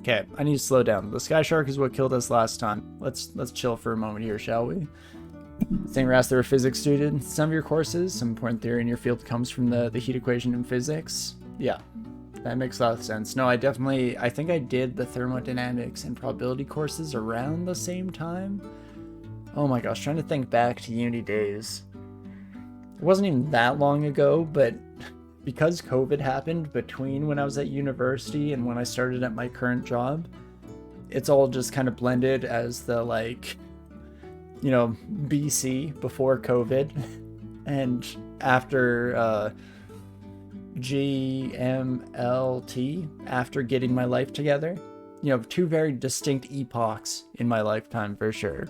Okay, I need to slow down. The Sky Shark is what killed us last time. Let's chill for a moment here, shall we? Saying Ras, they're a physics student. Some of your courses, some important theory in your field comes from the heat equation in physics. Yeah, that makes a lot of sense. No, I think I did the thermodynamics and probability courses around the same time. Oh my gosh, trying to think back to uni days. It wasn't even that long ago, but because COVID happened between when I was at university and when I started at my current job, it's all just kind of blended as the, like, you know, BC, before COVID, and after GMLT, after getting my life together. You know, two very distinct epochs in my lifetime, for sure.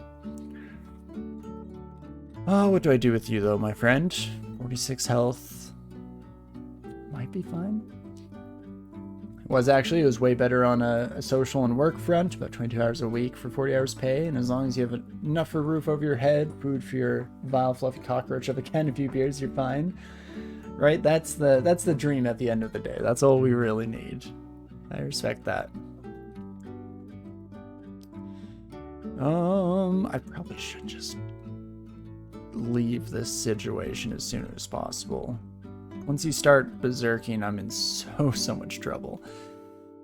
Oh, what do I do with you, though, my friend? 46 health. Might be fine. It was way better on a social and work front, about 22 hours a week for 40 hours pay, and as long as you have enough for a roof over your head, food for your vile fluffy cockroach of a can, a few beers, you're fine. Right? That's the dream at the end of the day. That's all we really need. I respect that. I probably should just leave this situation as soon as possible. Once you start berserking, I'm in so much trouble.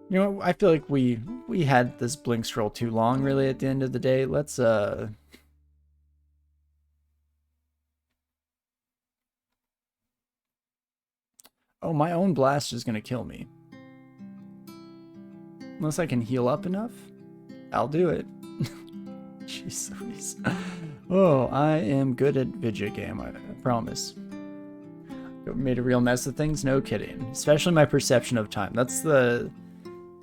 You know, I feel like we had this blink scroll too long, really, at the end of the day. Let's, Oh, my own blast is gonna kill me. Unless I can heal up enough, I'll do it. Jeez Louise. Oh, I am good at video game, I promise. Made a real mess of things, no kidding. Especially my perception of time. That's the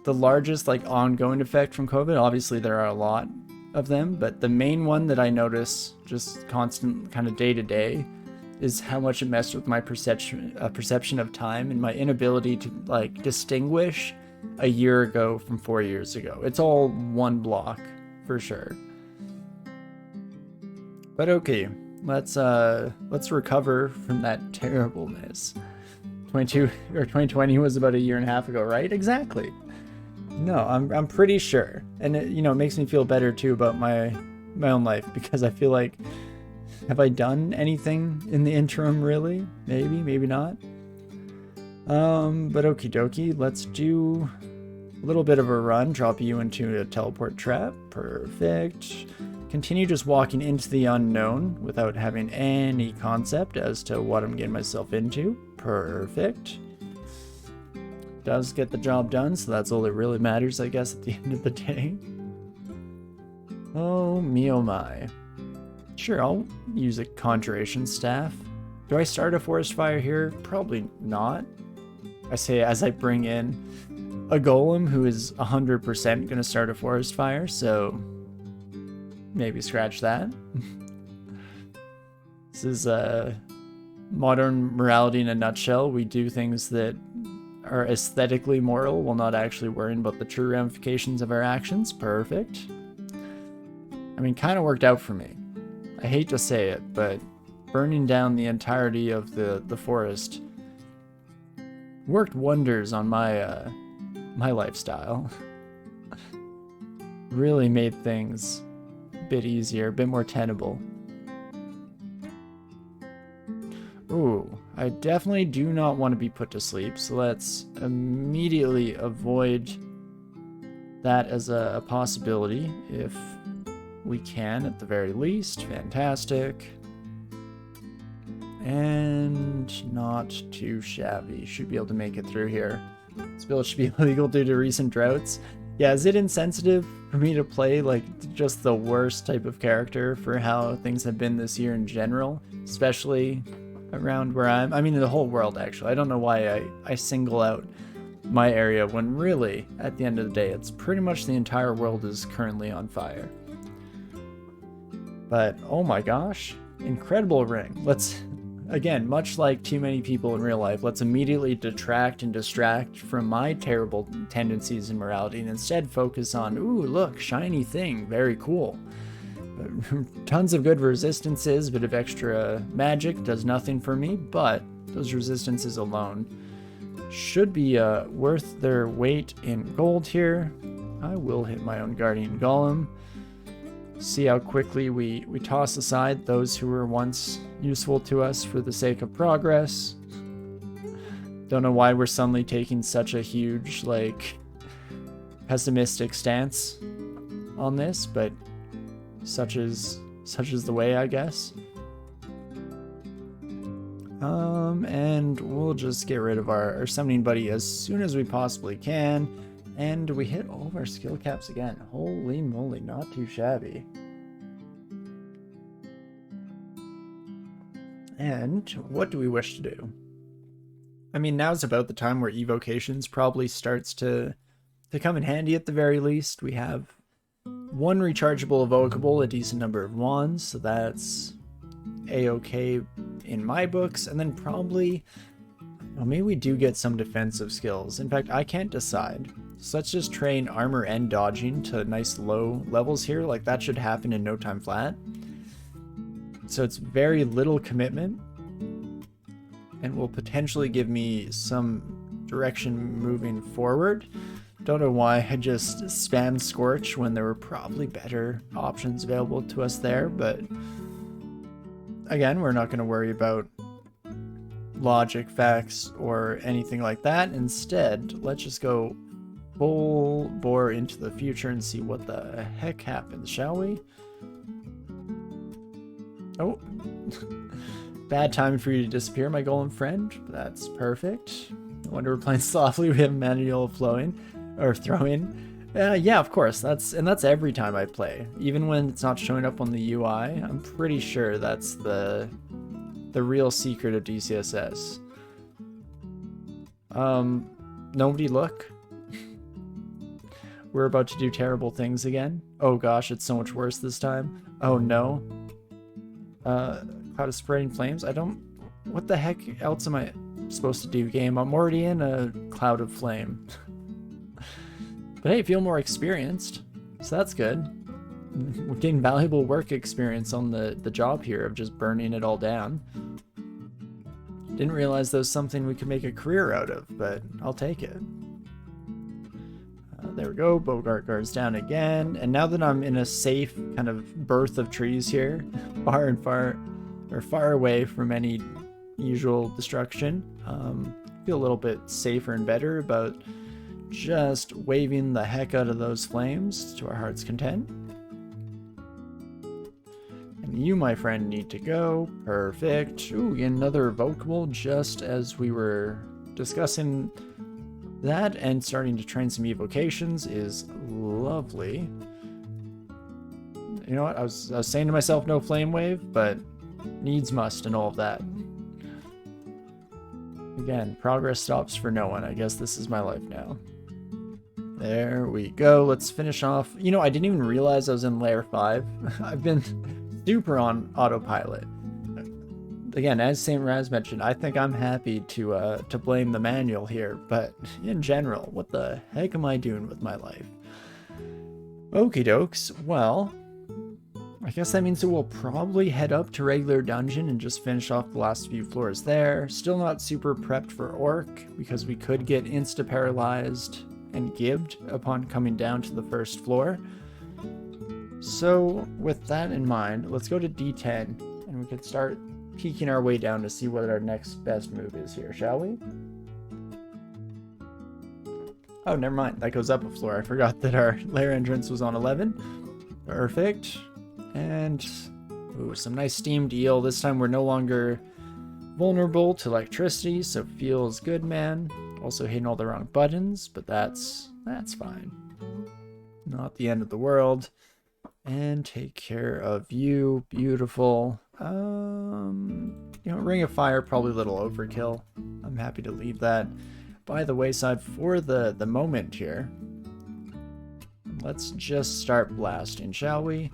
largest, like, ongoing effect from COVID. Obviously there are a lot of them, but the main one that I notice just constant kind of day to day is how much it messed with my perception of time and my inability to, like, distinguish a year ago from 4 years ago. It's all one block for sure. But okay, let's recover from that terribleness. 2020 was about a year and a half ago, right? Exactly. No, I'm pretty sure, and it, you know, makes me feel better too about my own life, because I feel like, have I done anything in the interim, really? Maybe not. But okie dokie, let's do a little bit of a run, drop you into a teleport trap. Perfect. Continue just walking into the unknown without having any concept as to what I'm getting myself into. Perfect. Does get the job done, so that's all that really matters, I guess, at the end of the day. Oh me oh my. Sure, I'll use a conjuration staff. Do I start a forest fire here? Probably not. I say as I bring in a golem who is 100% gonna start a forest fire, so maybe scratch that. This is modern morality in a nutshell. We do things that are aesthetically moral while not actually worrying about the true ramifications of our actions. Perfect. I mean, kind of worked out for me. I hate to say it, but burning down the entirety of the forest worked wonders on my my lifestyle. Really made things a bit easier, a bit more tenable. Ooh, I definitely do not want to be put to sleep, so let's immediately avoid that as a possibility if we can, at the very least. Fantastic. And not too shabby. Should be able to make it through here. This build should be illegal due to recent droughts. Yeah, is it insensitive for me to play, like, just the worst type of character for how things have been this year in general? Especially around where I mean, the whole world, actually. I don't know why I single out my area when really, at the end of the day, it's pretty much the entire world is currently on fire. But, oh my gosh, incredible ring. Let's, again, much like too many people in real life, let's immediately detract and distract from my terrible tendencies and morality and instead focus on, ooh, look, shiny thing, very cool. Tons of good resistances, bit of extra magic, does nothing for me, but those resistances alone should be worth their weight in gold here. I will hit my own Guardian Golem. See how quickly we toss aside those who were once useful to us for the sake of progress. Don't know why we're suddenly taking such a huge, like, pessimistic stance on this, but such is the way, I guess. And we'll just get rid of our summoning buddy as soon as we possibly can. And we hit all of our skill caps again. Holy moly, not too shabby. And what do we wish to do? I mean, now's about the time where evocations probably starts to come in handy at the very least. We have one rechargeable evocable, a decent number of wands, so that's a-okay in my books, and then probably, well, maybe we do get some defensive skills. In fact, I can't decide. So let's just train armor and dodging to nice low levels here. Like, that should happen in no time flat. So it's very little commitment, and will potentially give me some direction moving forward. Don't know why I just spammed Scorch when there were probably better options available to us there, but again, we're not going to worry about logic, facts, or anything like that. Instead, let's just go full bore into the future and see what the heck happens, shall we? Oh, bad time for you to disappear, my golem friend. That's perfect. No wonder we're playing softly. We have manual flowing or throwing. Yeah, of course. That's every time I play, even when it's not showing up on the UI. I'm pretty sure that's the real secret of DCSS. Nobody look. We're about to do terrible things again. Oh gosh, it's so much worse this time. Oh no. Cloud of spreading flames. What the heck else am I supposed to do, game? I'm already in a cloud of flame. But hey, feel more experienced, so that's good. We're getting valuable work experience on the job here of just burning it all down. Didn't realize that was something we could make a career out of, but I'll take it. There we go, Bogart guards down again, and now that I'm in a safe kind of berth of trees here, far away from any usual destruction, feel a little bit safer and better about just waving the heck out of those flames to our heart's content. And you, my friend, need to go. Perfect. Ooh, another evocable, just as we were discussing that and starting to train some evocations is lovely. You know what? I was saying to myself, no flame wave, but needs must and all of that. Again, progress stops for no one. I guess this is my life now. There we go. Let's finish off. You know, I didn't even realize I was in layer 5. I've been super on autopilot. Again, as St. Raz mentioned, I think I'm happy to blame the manual here, but in general, what the heck am I doing with my life? Okie dokes. Well, I guess that means that we'll probably head up to regular dungeon and just finish off the last few floors there. Still not super prepped for Orc, because we could get insta-paralyzed and gibbed upon coming down to the first floor. So with that in mind, let's go to D10 and we could start peeking our way down to see what our next best move is here, shall we? Oh, never mind. That goes up a floor. I forgot that our lair entrance was on 11. Perfect. And ooh, some nice steamed eel. This time we're no longer vulnerable to electricity, so feels good, man. Also hitting all the wrong buttons, but that's fine. Not the end of the world. And take care of you. Beautiful. You know, Ring of Fire, probably a little overkill. I'm happy to leave that by the wayside for the moment here. Let's just start blasting, shall we?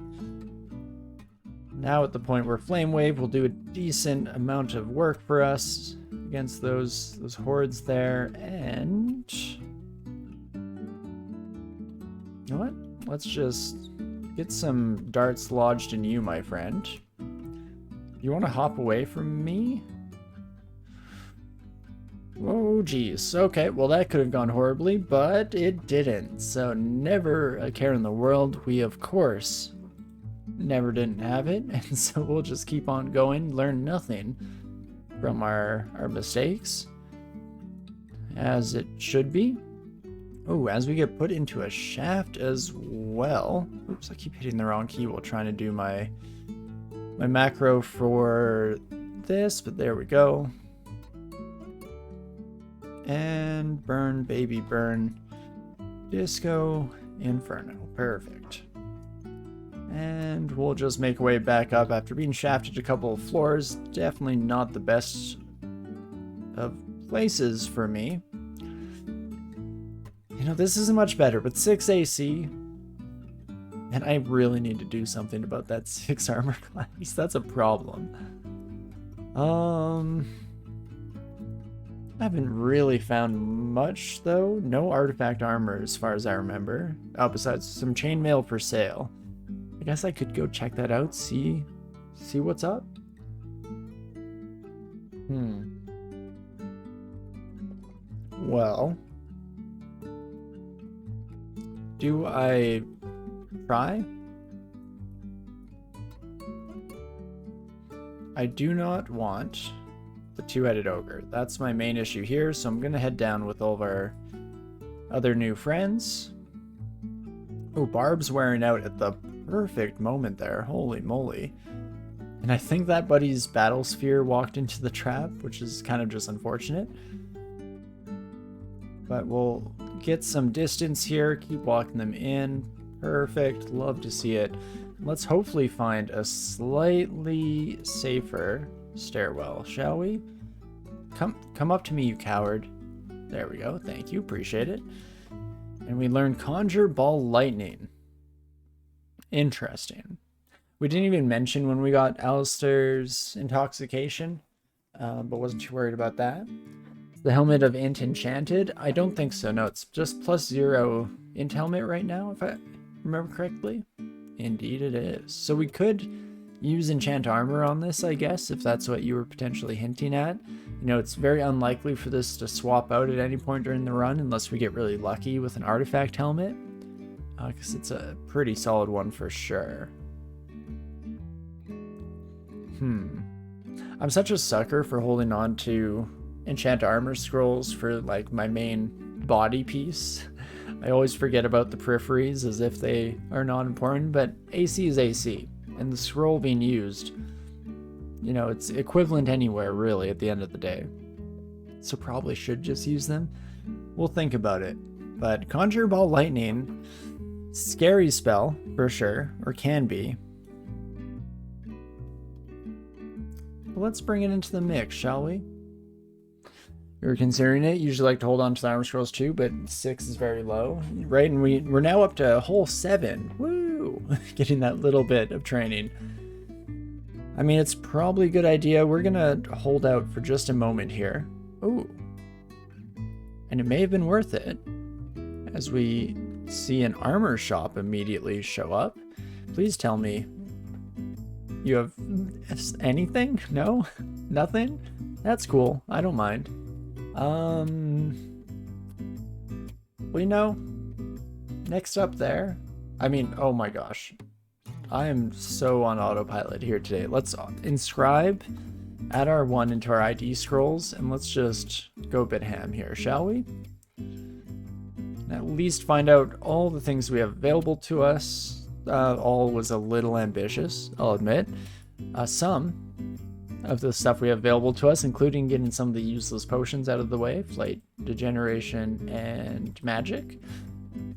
Now at the point where Flame Wave will do a decent amount of work for us against those hordes there, and you know what? Let's just get some darts lodged in you, my friend. You want to hop away from me? Oh, geez. Okay, well, that could have gone horribly, but it didn't. So never a care in the world. We, of course, never didn't have it. And so we'll just keep on going, learn nothing from our mistakes, as it should be. Oh, as we get put into a shaft as well. Oops, I keep hitting the wrong key while trying to do my macro for this, but there we go. And burn, baby, burn. Disco Inferno. Perfect. And we'll just make our way back up after being shafted a couple of floors. Definitely not the best of places for me. You know, this isn't much better, but 6 AC. And I really need to do something about that 6 armor class. That's a problem. I haven't really found much, though. No artifact armor, as far as I remember. Oh, besides some chainmail for sale. I guess I could go check that out, see what's up. Well, do I try? I do not want the two-headed ogre. That's my main issue here, so I'm gonna head down with all of our other new friends. Oh, Barb's wearing out at the perfect moment there. Holy moly. And I think that buddy's battle sphere walked into the trap, which is kind of just unfortunate. But we'll get some distance here, keep walking them in. Perfect, love to see it. Let's hopefully find a slightly safer stairwell, shall we? Come up to me, you coward. There we go, thank you, appreciate it. And we learn Conjure Ball Lightning. Interesting. We didn't even mention when we got Alistair's intoxication, but wasn't too worried about that. The Helmet of Int Enchanted? I don't think so, no, it's just +0 Int Helmet right now, if I remember correctly. Indeed it is. So we could use Enchant Armor on this, I guess, if that's what you were potentially hinting at. You know, it's very unlikely for this to swap out at any point during the run unless we get really lucky with an Artifact Helmet, because it's a pretty solid one for sure. I'm such a sucker for holding on to Enchant Armor scrolls for like my main body piece. I always forget about the peripheries as if they are not important, but AC is AC, and the scroll being used, you know, it's equivalent anywhere really at the end of the day. So probably should just use them. We'll think about it. But Conjure Ball Lightning, scary spell for sure, or can be. But let's bring it into the mix, shall we? You're considering it. Usually like to hold on to the armor scrolls too, but 6 is very low, right? And we're now up to hole 7. Woo! Getting that little bit of training. I mean, it's probably a good idea. We're gonna hold out for just a moment here. Ooh. And it may have been worth it, as we see an armor shop immediately show up. Please tell me you have anything? No? Nothing? That's cool. I don't mind. We know. Next up there. I mean, oh my gosh. I am so on autopilot here today. Let's inscribe, add our 1 into our ID scrolls, and let's just go a bit ham here, shall we? And at least find out all the things we have available to us. All was a little ambitious, I'll admit. Some of the stuff we have available to us, including getting some of the useless potions out of the way, Flight, Degeneration, and Magic.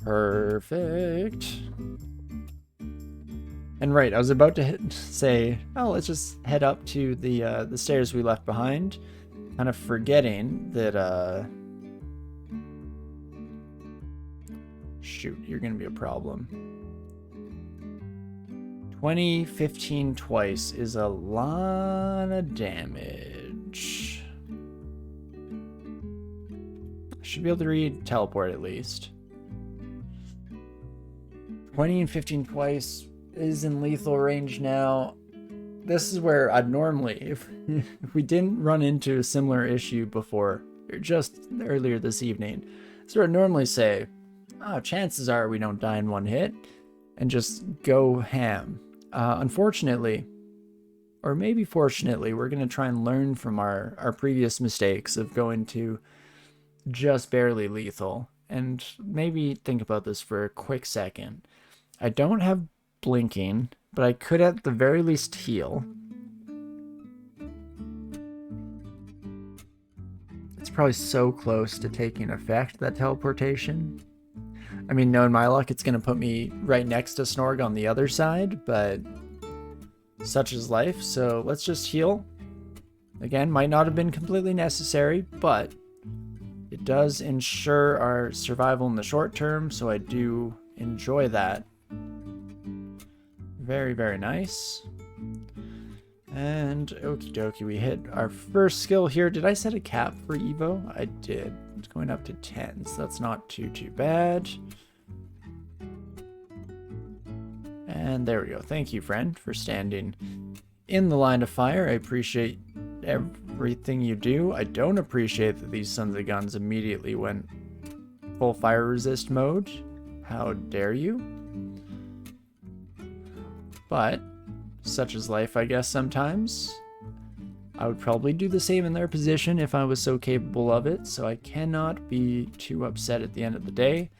Perfect. And right, I was about to say, oh, let's just head up to the stairs we left behind, kind of forgetting that, shoot, you're gonna be a problem. 20, 15 twice is a lot of damage. I should be able to read teleport at least. 20 and 15 twice is in lethal range now. This is where I'd normally, if we didn't run into a similar issue before, or just earlier this evening. So I'd normally say, oh, chances are we don't die in one hit, and just go ham. Unfortunately, or maybe fortunately, we're going to try and learn from our previous mistakes of going to just barely lethal. And maybe think about this for a quick second. I don't have blinking, but I could at the very least heal. It's probably so close to taking effect, that teleportation. I mean, knowing my luck, it's going to put me right next to Snorg on the other side, but such is life. So let's just heal. Again, might not have been completely necessary, but it does ensure our survival in the short term, so I do enjoy that. Very, very nice. And okie dokie, we hit our first skill here. Did I set a cap for Evo? I did. It's going up to 10, so that's not too bad. And there we go. Thank you, friend, for standing in the line of fire. I appreciate everything you do. I don't appreciate that these sons of guns immediately went full fire resist mode. How dare you? But such is life, I guess, sometimes. I would probably do the same in their position if I was so capable of it, so I cannot be too upset at the end of the day.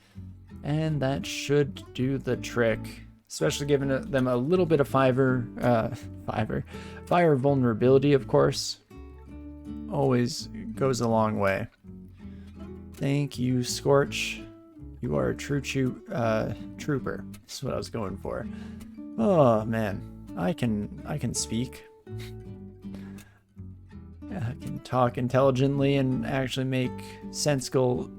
And that should do the trick, especially giving them a little bit of fire vulnerability, of course. Always goes a long way. Thank you, Scorch. You are a true trooper. That's what I was going for. Oh man, I can speak. I can talk intelligently and actually make sensible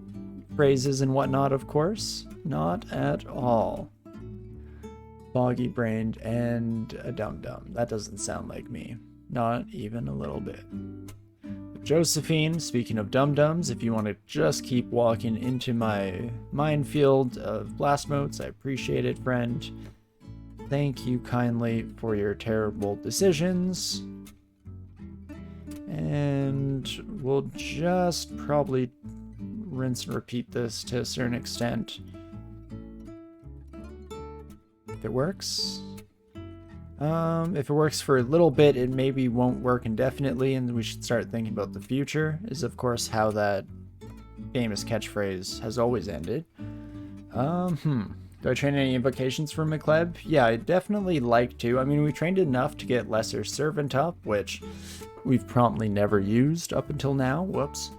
phrases and whatnot, of course. Not at all. Foggy brained and a dum-dum. That doesn't sound like me. Not even a little bit. Josephine, speaking of dum-dums, if you want to just keep walking into my minefield of blast motes, I appreciate it, friend. Thank you kindly for your terrible decisions. And we'll just probably rinse and repeat this to a certain extent. If it works. If it works for a little bit, it maybe won't work indefinitely, and we should start thinking about the future, is of course how that famous catchphrase has always ended. Do I train any invocations for Makhleb? Yeah, I definitely like to. I mean, we trained enough to get Lesser Servant up, which we've promptly never used up until now. Whoops.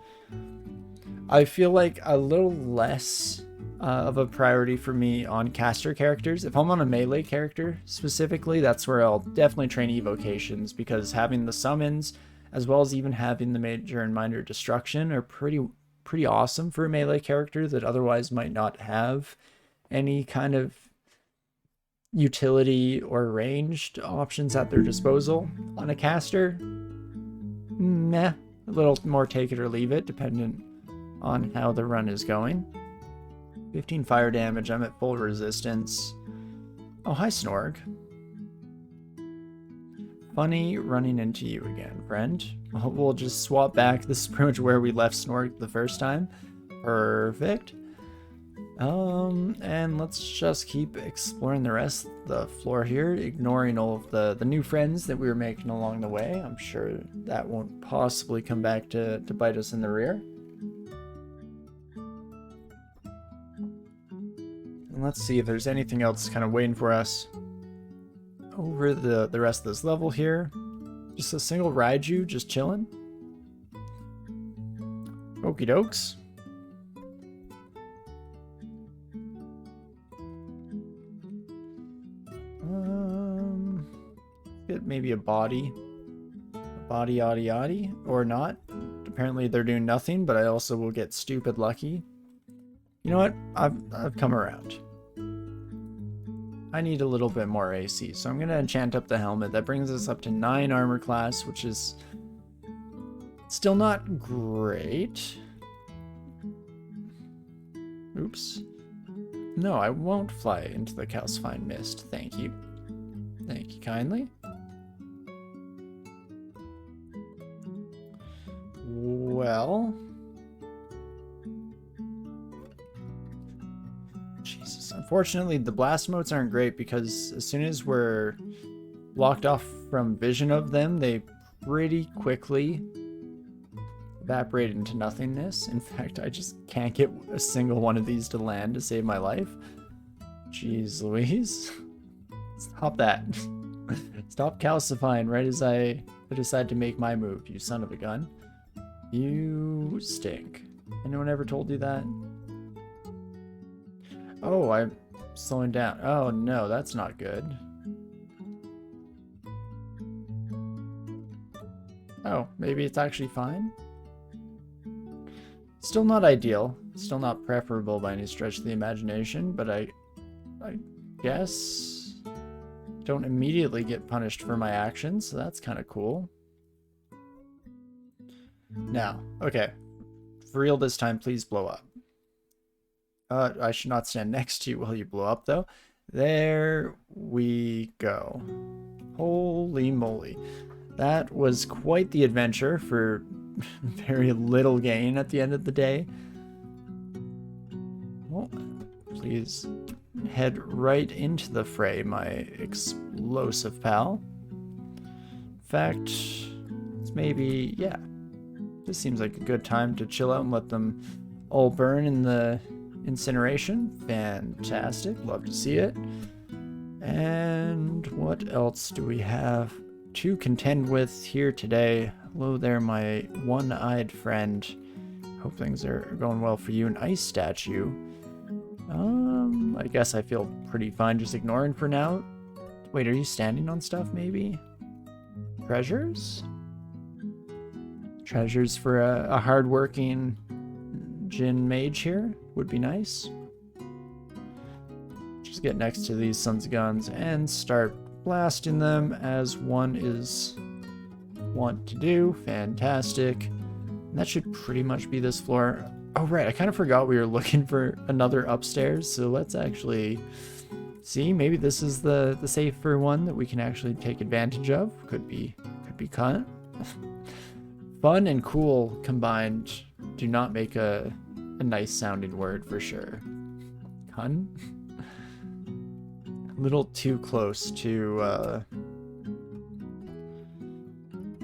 I feel like a little less of a priority for me on caster characters. If I'm on a melee character specifically, that's where I'll definitely train evocations, because having the summons, as well as even having the major and minor destruction, are pretty awesome for a melee character that otherwise might not have any kind of utility or ranged options at their disposal. On a caster, meh, a little more take it or leave it, dependent on how the run is going. 15 fire damage, I'm at full resistance. Oh, hi, Snorg. Funny running into you again, friend. We'll just swap back. This is pretty much where we left Snorg the first time. Perfect. And let's just keep exploring the rest of the floor here, ignoring all of the new friends that we were making along the way. I'm sure that won't possibly come back to bite us in the rear. And let's see if there's anything else kind of waiting for us over the rest of this level here. Just a single Raiju just chilling. Okie dokes. Get maybe a body. Yaddy, or not. Apparently they're doing nothing, but I also will get stupid lucky. You know what? I've come around. I need a little bit more AC, so I'm going to enchant up the helmet. That brings us up to 9 armor class, which is still not great. Oops. No, I won't fly into the calcifying mist. Thank you. Thank you kindly. Well, Jesus. Unfortunately, the blast motes aren't great because as soon as we're blocked off from vision of them, they pretty quickly evaporate into nothingness. In fact, I just can't get a single one of these to land to save my life. Jeez Louise. Stop that. Stop calcifying right as I decide to make my move, you son of a gun. You stink. Anyone ever told you that? Oh, I'm slowing down. Oh no, that's not good. Oh, maybe it's actually fine? Still not ideal. Still not preferable by any stretch of the imagination, but I guess don't immediately get punished for my actions, so that's kind of cool. Now, okay. For real this time, please blow up. I should not stand next to you while you blow up, though. There we go. Holy moly. That was quite the adventure for very little gain at the end of the day. Well, please head right into the fray, my explosive pal. In fact, it's maybe, yeah. This seems like a good time to chill out and let them all burn in the incineration. Fantastic. Love to see it. And what else do we have to contend with here today? Hello there, my one-eyed friend. Hope things are going well for you. An ice statue. I guess I feel pretty fine just ignoring for now. Wait, are you standing on stuff maybe? Treasures? Treasures for a hard-working Djinn mage here would be nice. Just get next to these sons of guns and start blasting them as one is wont to do. Fantastic. And that should pretty much be this floor. Oh right, I kind of forgot we were looking for another upstairs, so let's actually see. Maybe this is the safer one that we can actually take advantage of. Could be cut. Fun and cool combined do not make a nice sounding word for sure. Cun? A little too close to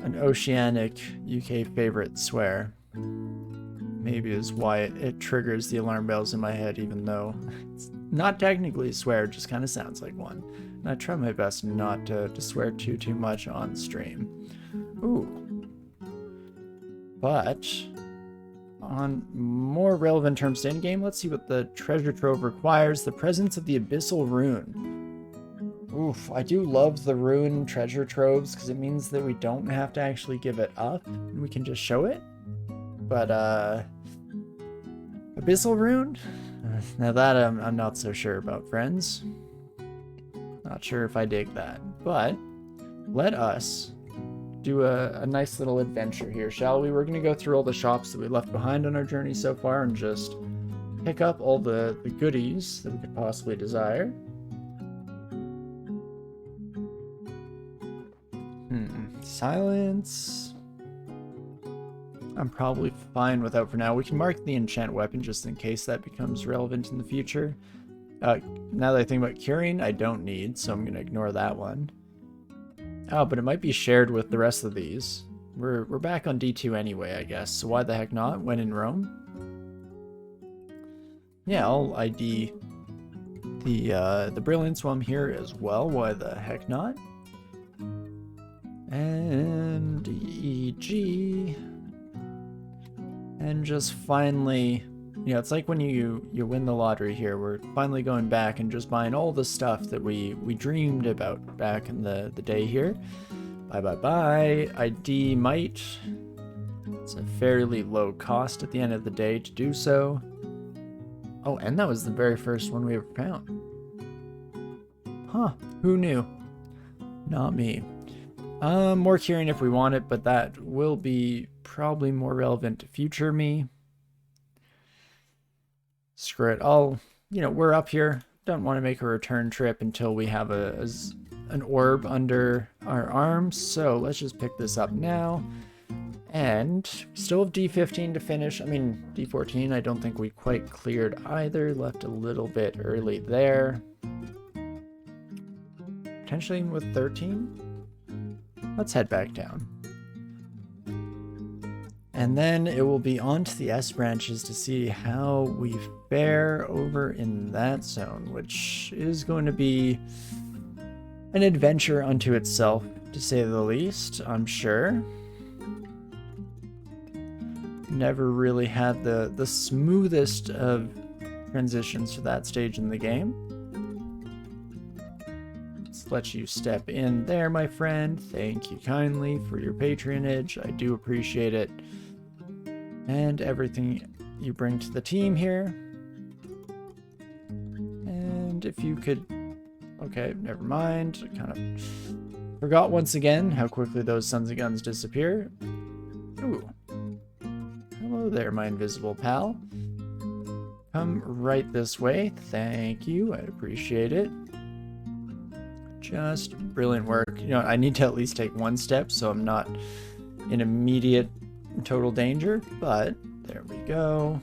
an oceanic UK favorite swear. Maybe is why it triggers the alarm bells in my head, even though it's not technically a swear, it just kind of sounds like one. And I try my best not to swear too much on stream. Ooh. But on more relevant terms to endgame, let's see what the treasure trove requires. The presence of the abyssal rune. Oof, I do love the rune treasure troves because it means that we don't have to actually give it up and we can just show it. But abyssal rune? Now that I'm not so sure about, friends. Not sure if I dig that. But let us do a nice little adventure here, shall we? We're going to go through all the shops that we left behind on our journey so far and just pick up all the goodies that we could possibly desire. Silence. I'm probably fine without for now. We can mark the enchant weapon just in case that becomes relevant in the future. Now that I think about curing, I don't need, so I'm going to ignore that one. Oh, but it might be shared with the rest of these. We're back on D2 anyway, I guess, so why the heck not when in Rome? Yeah, I'll ID the brilliance while I'm here as well, why the heck not? And EG. And just finally, you know, it's like when you win the lottery here. We're finally going back and just buying all the stuff that we dreamed about back in the day here. Bye. ID might. It's a fairly low cost at the end of the day to do so. Oh, and that was the very first one we ever found. Huh, who knew? Not me. More curing if we want it, but that will be probably more relevant to future me. Screw it. We're up here. Don't want to make a return trip until we have an orb under our arms. So let's just pick this up now. And we still have D15 to finish. I mean, D14, I don't think we quite cleared either. Left a little bit early there. Potentially with 13. Let's head back down. And then it will be on to the S branches to see how we fare over in that zone, which is going to be an adventure unto itself, to say the least, I'm sure. Never really had the smoothest of transitions to that stage in the game. Let's let you step in there, my friend. Thank you kindly for your patronage. I do appreciate it. And everything you bring to the team here. And if you could... Okay, never mind. I kind of forgot once again how quickly those sons of guns disappear. Ooh. Hello there, my invisible pal. Come right this way. Thank you. I appreciate it. Just brilliant work. You know, I need to at least take one step so I'm not in immediate total danger, but there we go.